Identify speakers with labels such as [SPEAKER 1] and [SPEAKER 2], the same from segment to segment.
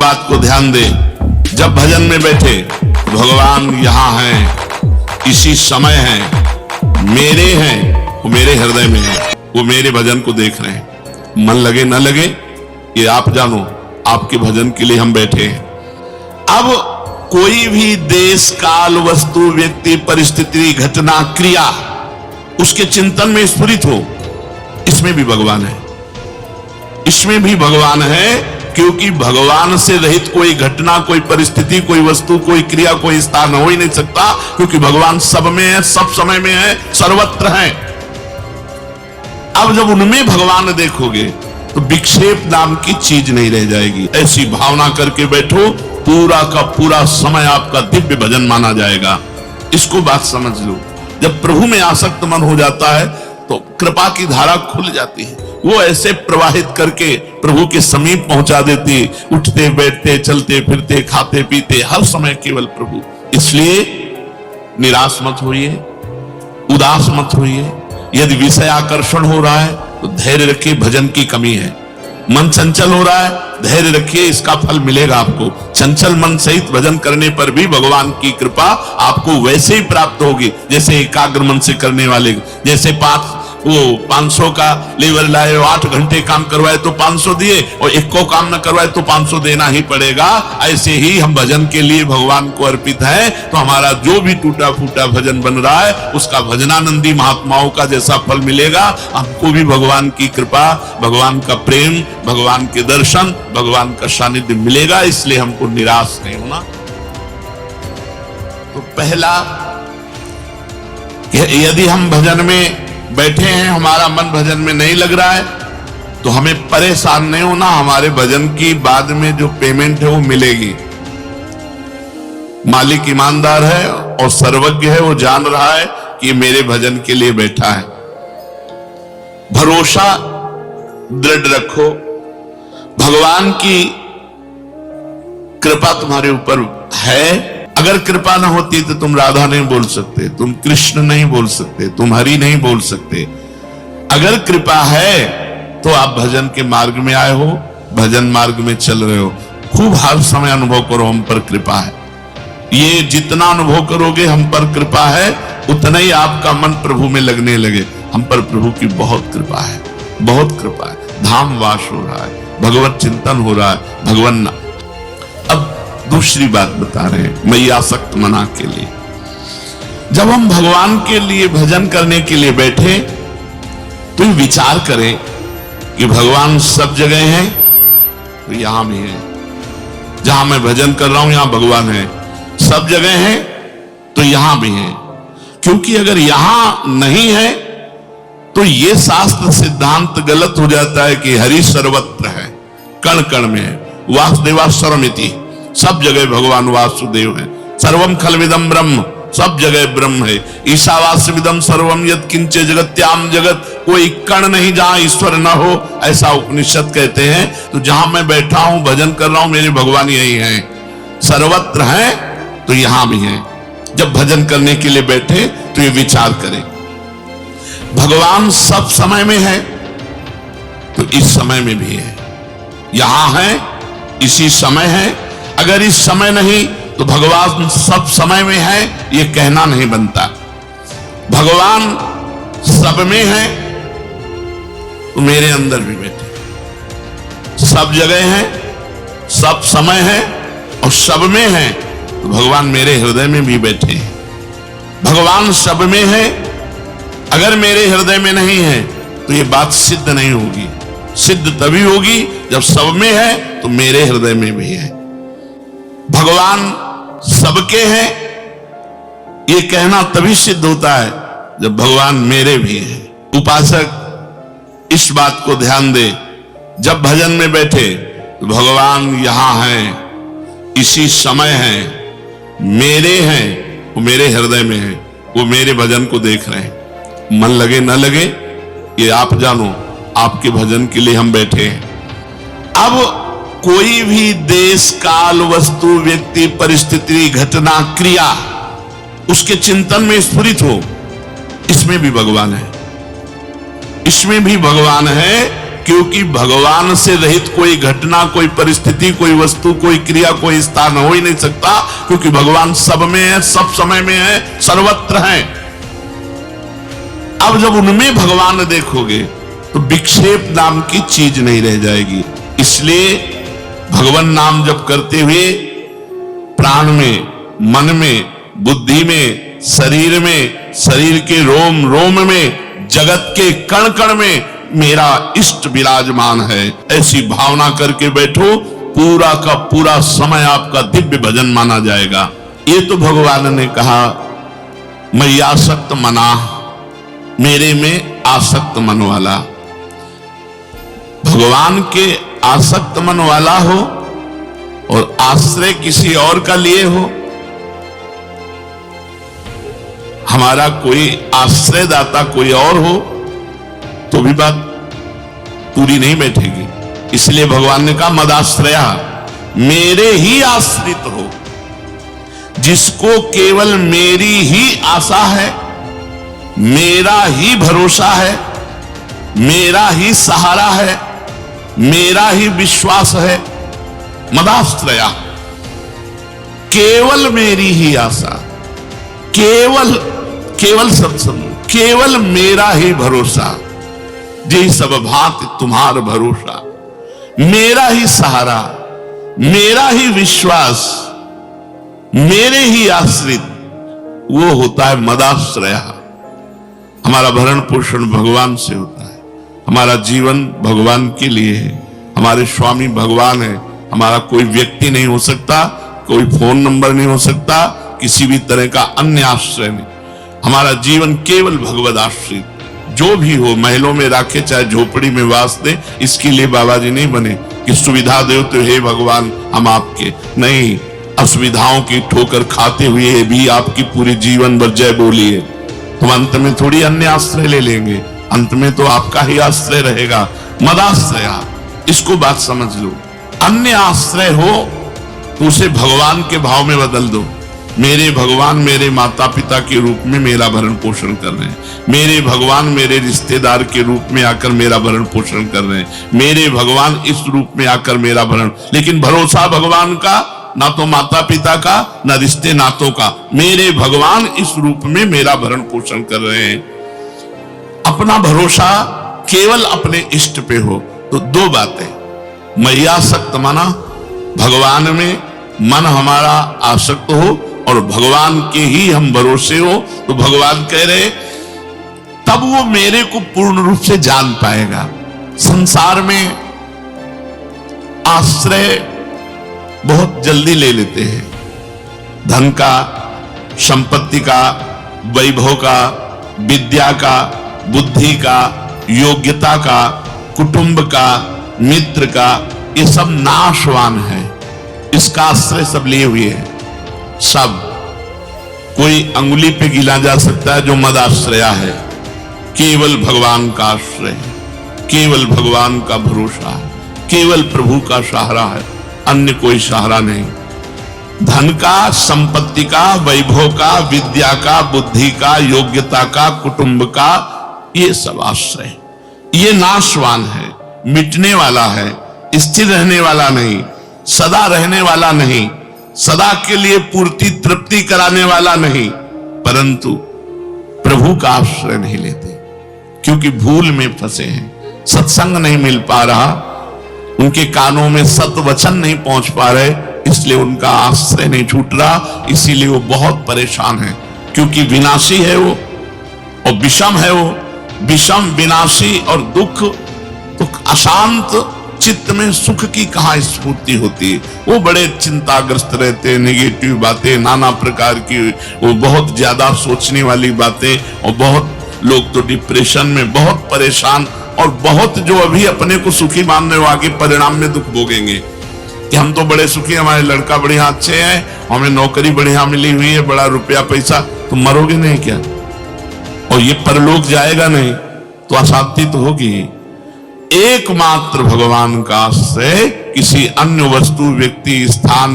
[SPEAKER 1] बात को ध्यान दे, जब भजन में बैठे भगवान यहाँ हैं, इसी समय हैं, मेरे हैं, वो मेरे हृदय में है, वो मेरे भजन को देख रहे हैं। मन लगे न लगे ये आप जानो, आपके भजन के लिए हम बैठे हैं। अब कोई भी देश काल वस्तु व्यक्ति परिस्थिति घटना क्रिया उसके चिंतन में स्फुरित हो, इसमें भी भगवान है, इसमें भी भगवान है। क्योंकि भगवान से रहित कोई घटना, कोई परिस्थिति, कोई वस्तु, कोई क्रिया, कोई स्थान हो ही नहीं सकता, क्योंकि भगवान सब में है, सब समय में है, सर्वत्र है। अब जब उनमें भगवान देखोगे तो विक्षेप नाम की चीज नहीं रह जाएगी। ऐसी भावना करके बैठो, पूरा का पूरा समय आपका दिव्य भजन माना जाएगा। इसको बात समझ लो। जब प्रभु में आसक्त मन हो जाता है तो कृपा की धारा खुल जाती है, वो ऐसे प्रवाहित करके प्रभु के समीप पहुंचा देती। उठते बैठते चलते फिरते खाते पीते हर समय केवल प्रभु। इसलिए निराश मत होइए, उदास मत होइए। यदि विषय आकर्षण हो रहा है तो धैर्य रखिए, भजन की कमी है। मन चंचल हो रहा है, धैर्य रखिए, इसका फल मिलेगा आपको। चंचल मन सहित भजन करने पर भी भगवान की कृपा आपको वैसे ही प्राप्त होगी जैसे एकाग्र मन से करने वाले। जैसे 500 का लेबर लाए, 8 घंटे काम करवाए तो 500 दिए, और 1 को काम न करवाए तो 500 देना ही पड़ेगा। ऐसे ही हम भजन के लिए भगवान को अर्पित है, तो हमारा जो भी टूटा फूटा भजन बन रहा है उसका भजनानंदी महात्माओं का जैसा फल मिलेगा, हमको भी भगवान की कृपा, भगवान का प्रेम, भगवान के दर्शन, भगवान का सानिध्य मिलेगा। इसलिए हमको निराश नहीं होना। तो पहला, यदि हम भजन में बैठे हैं, हमारा मन भजन में नहीं लग रहा है, तो हमें परेशान नहीं होना। हमारे भजन की बाद में जो पेमेंट है वो मिलेगी। मालिक ईमानदार है और सर्वज्ञ है, वो जान रहा है कि मेरे भजन के लिए बैठा है। भरोसा दृढ़ रखो, भगवान की कृपा तुम्हारे ऊपर है। अगर कृपा ना होती तो तुम राधा नहीं बोल सकते, तुम कृष्ण नहीं बोल सकते, तुम हरि नहीं बोल सकते। अगर कृपा है तो आप भजन के मार्ग में आए हो, भजन मार्ग में चल रहे हो। खूब हर समय अनुभव करो हम पर कृपा है। ये जितना अनुभव करोगे हम पर कृपा है, उतना ही आपका मन प्रभु में लगने लगे। हम पर प्रभु की बहुत कृपा है, बहुत कृपा है। धाम वास हो रहा है, भगवत चिंतन हो रहा है, भगवान। अब दूसरी बात बता रहे हैं मैं आसक्त मना के लिए। जब हम भगवान के लिए भजन करने के लिए बैठे तो विचार करें कि भगवान सब जगह हैं, तो यहां भी है। जहां मैं भजन कर रहा हूं यहां भगवान है, सब जगह हैं तो यहां भी है। क्योंकि अगर यहां नहीं है तो यह शास्त्र सिद्धांत गलत हो जाता है कि हरि सर्वत्र है, कण कण में है। वासुदेवा सर्वमिति, सब जगह भगवान वासुदेव है। सर्वम खलविदम ब्रह्म, सब जगह ब्रह्म है। ईशावास्यमिदं सर्वम यत् किंच जगत्याम जगत, कोई कण नहीं जहां ईश्वर न हो, ऐसा उपनिषद कहते हैं। तो जहां मैं बैठा हूं भजन कर रहा हूं, मेरे भगवान यही हैं, सर्वत्र हैं तो यहां भी हैं। जब भजन करने के लिए बैठे तो ये विचार करें, भगवान सब समय में है तो इस समय में भी है, यहां है, इसी समय है। अगर इस समय नहीं तो भगवान सब समय में है, ये कहना नहीं बनता। भगवान सब में है तो मेरे अंदर भी बैठे, सब जगह है, सब समय है और सब में है तो भगवान मेरे हृदय में भी बैठे हैं। भगवान सब में है, अगर मेरे हृदय में नहीं है तो ये बात सिद्ध नहीं होगी। सिद्ध तभी होगी जब सब में है तो मेरे हृदय में भी है। भगवान सबके हैं ये कहना तभी सिद्ध होता है जब भगवान मेरे भी हैं। उपासक इस बात को ध्यान दे, जब भजन में बैठे तो भगवान यहां हैं, इसी समय हैं, मेरे हैं, वो मेरे हृदय में है, वो मेरे भजन को देख रहे हैं। मन लगे न लगे ये आप जानो, आपके भजन के लिए हम बैठे हैं। अब कोई भी देश काल वस्तु व्यक्ति परिस्थिति घटना क्रिया उसके चिंतन में स्फुरित हो, इसमें भी भगवान है, इसमें भी भगवान है। क्योंकि भगवान से रहित कोई घटना, कोई परिस्थिति, कोई वस्तु, कोई क्रिया, कोई स्थान हो ही नहीं सकता, क्योंकि भगवान सब में है, सब समय में है, सर्वत्र है। अब जब उनमें भगवान देखोगे तो विक्षेप नाम की चीज नहीं रह जाएगी। इसलिए भगवान नाम जप करते हुए प्राण में, मन में, बुद्धि में, शरीर में, शरीर के रोम रोम में, जगत के कण कण में मेरा इष्ट विराजमान है, ऐसी भावना करके बैठो, पूरा का पूरा समय आपका दिव्य भजन माना जाएगा। ये तो भगवान ने कहा मैं आसक्त मना, मेरे में आसक्त मन वाला। भगवान के आसक्त मन वाला हो और आश्रय किसी और का लिए हो, हमारा कोई आश्रयदाता कोई और हो तो भी बात पूरी नहीं बैठेगी। इसलिए भगवान ने कहा मदाश्रया, मेरे ही आश्रित हो। जिसको केवल मेरी ही आशा है, मेरा ही भरोसा है, मेरा ही सहारा है, मेरा ही विश्वास है, मदाश्रया, केवल मेरी ही आशा, केवल केवल सत्संग, केवल मेरा ही भरोसा, जी सब भात तुम्हार भरोसा, मेरा ही सहारा, मेरा ही विश्वास, मेरे ही आश्रित, वो होता है मदाश्रया। हमारा भरण पोषण भगवान से होता है, हमारा जीवन भगवान के लिए है, हमारे स्वामी भगवान है। हमारा कोई व्यक्ति नहीं हो सकता, कोई फोन नंबर नहीं हो सकता, किसी भी तरह का अन्य आश्रय नहीं। हमारा जीवन केवल भगवद आश्रित, जो भी हो, महलों में राखे चाहे झोपड़ी में वास दे, इसके लिए बाबा जी नहीं बने कि सुविधा दे तो हे भगवान हम आपके, नहीं, असुविधाओं की ठोकर खाते हुए भी आपकी पूरी जीवन भर जय बोलिए। तो अंत में थोड़ी अन्य आश्रय ले लेंगे, अंत में तो आपका ही आश्रय रहेगा। मदाश्रया, इसको बात समझ लो। अन्य आश्रय हो तो उसे भगवान के भाव में बदल दो। मेरे भगवान मेरे माता पिता के रूप में मेरा भरण पोषण कर रहे हैं, मेरे भगवान मेरे रिश्तेदार के रूप में आकर मेरा भरण पोषण कर रहे हैं, मेरे भगवान इस रूप में आकर मेरा भरण, लेकिन भरोसा भगवान का, ना तो माता पिता का, ना रिश्ते नातों का, मेरे भगवान इस रूप में मेरा भरण पोषण कर रहे हैं। अपना भरोसा केवल अपने इष्ट पे हो तो दो बातें, मैं आसक्त माना, भगवान में मन हमारा आसक्त हो और भगवान के ही हम भरोसे हो, तो भगवान कह रहे तब वो मेरे को पूर्ण रूप से जान पाएगा। संसार में आश्रय बहुत जल्दी ले लेते हैं, धन का, संपत्ति का, वैभव का, विद्या का, बुद्धि का, योग्यता का, कुटुंब का, मित्र का, ये सब नाशवान है। इसका आश्रय सब लिए हुए है, सब कोई अंगुली पे गिना जा सकता है जो मदाश्रया है। केवल भगवान का आश्रय है, केवल भगवान का भरोसा है, केवल प्रभु का सहारा है, अन्य कोई सहारा नहीं। धन का, संपत्ति का, वैभव का, विद्या का, बुद्धि का, योग्यता का, कुटुंब का, ये सब आश्रय, ये नाशवान है, मिटने वाला है, स्थिर रहने वाला नहीं, सदा रहने वाला नहीं, सदा के लिए पूर्ति तृप्ति कराने वाला नहीं। परंतु प्रभु का आश्रय नहीं लेते क्योंकि भूल में फंसे हैं, सत्संग नहीं मिल पा रहा, उनके कानों में सत वचन नहीं पहुंच पा रहे, इसलिए उनका आश्रय नहीं छूट रहा, इसीलिए वो बहुत परेशान है। क्योंकि विनाशी है वो और विषम है वो, विषम विनाशी और दुख, तो अशांत चित्त में सुख की कहां स्फूर्ति होती है। वो बड़े चिंताग्रस्त रहते हैं, नेगेटिव बातें, नाना प्रकार की, वो बहुत ज्यादा सोचने वाली बातें, और बहुत लोग तो डिप्रेशन में बहुत परेशान, और बहुत जो अभी अपने को सुखी मान रहे हो आगे परिणाम में दुख भोगेंगे कि हम तो बड़े सुखी, हमारे लड़का बढ़िया अच्छे हैं, हमें नौकरी बढ़िया मिली हुई है, बड़ा रुपया पैसा, तुम मरोगे नहीं क्या? और ये परलोक जाएगा नहीं तो अशांति तो होगी। एकमात्र भगवान का आश्रय, किसी अन्य वस्तु, व्यक्ति, स्थान,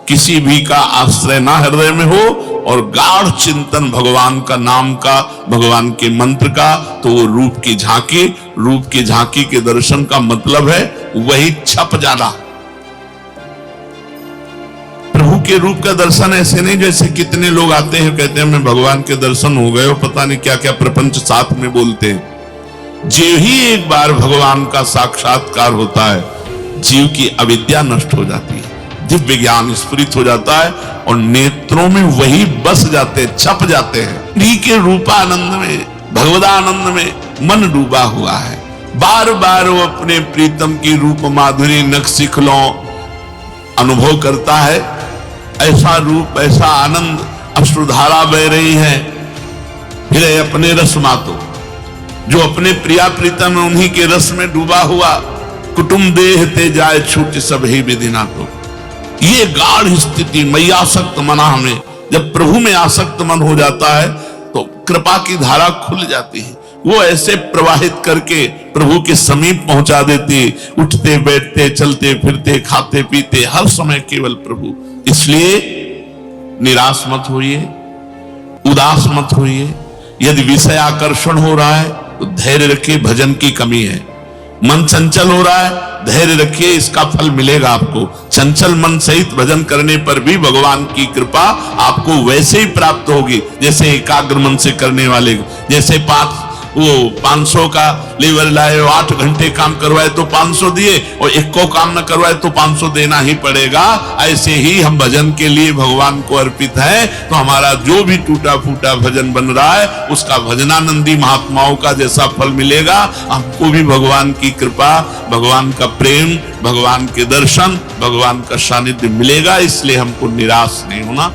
[SPEAKER 1] किसी भी का आश्रय ना हृदय में हो और गाढ़ चिंतन भगवान का नाम का, भगवान के मंत्र का, तो वो रूप की झांकी, रूप की झांकी के दर्शन का मतलब है वही छप जाना। प्रभु के रूप का दर्शन ऐसे नहीं जैसे कितने लोग आते हैं कहते हैं हमें भगवान के दर्शन हो गए, पता नहीं क्या क्या प्रपंच साथ में बोलते हैं। जीव ही एक बार भगवान का साक्षात्कार होता है, जीव की अविद्या नष्ट हो जाती है, दिव्य ज्ञान स्फुरित हो जाता है और नेत्रों में वही बस जाते, छप जाते हैं। प्रिय के रूपानंद में, भगवदानंद में मन डूबा हुआ है। बार बार वो अपने प्रीतम की रूप माधुरी नख शिखलों अनुभव करता है। ऐसा रूप, ऐसा आनंद, अश्रुधारा बह रही है। फिर अपने रस मातो, जो अपने प्रिया प्रीतम उन्हीं के रस में डूबा हुआ, कुटुंब देह ते जाए छूट सब ही विधिना। तो ये गाढ़ स्थिति मैयासक्त मना में, जब प्रभु में आसक्त मन हो जाता है तो कृपा की धारा खुल जाती है। वो ऐसे प्रवाहित करके प्रभु के समीप पहुंचा देती, उठते बैठते चलते फिरते खाते पीते हर समय केवल प्रभु। इसलिए निराश मत होइए, उदास मत होइए। यदि विषय आकर्षण हो रहा है तो धैर्य रखिए, भजन की कमी है। मन चंचल हो रहा है, धैर्य रखिए, इसका फल मिलेगा आपको। चंचल मन सहित भजन करने पर भी भगवान की कृपा आपको वैसे ही प्राप्त होगी जैसे एकाग्र मन से करने वाले। जैसे 500 का लेबर लाए, 8 घंटे काम करवाए तो 500 दिए, और 1 को काम न करवाए तो 500 देना ही पड़ेगा। ऐसे ही हम भजन के लिए भगवान को अर्पित है, तो हमारा जो भी टूटा फूटा भजन बन रहा है उसका भजनानंदी महात्माओं का जैसा फल मिलेगा, हमको भी भगवान की कृपा, भगवान का प्रेम, भगवान के दर्शन, भगवान का सानिध्य मिलेगा। इसलिए हमको निराश नहीं होना।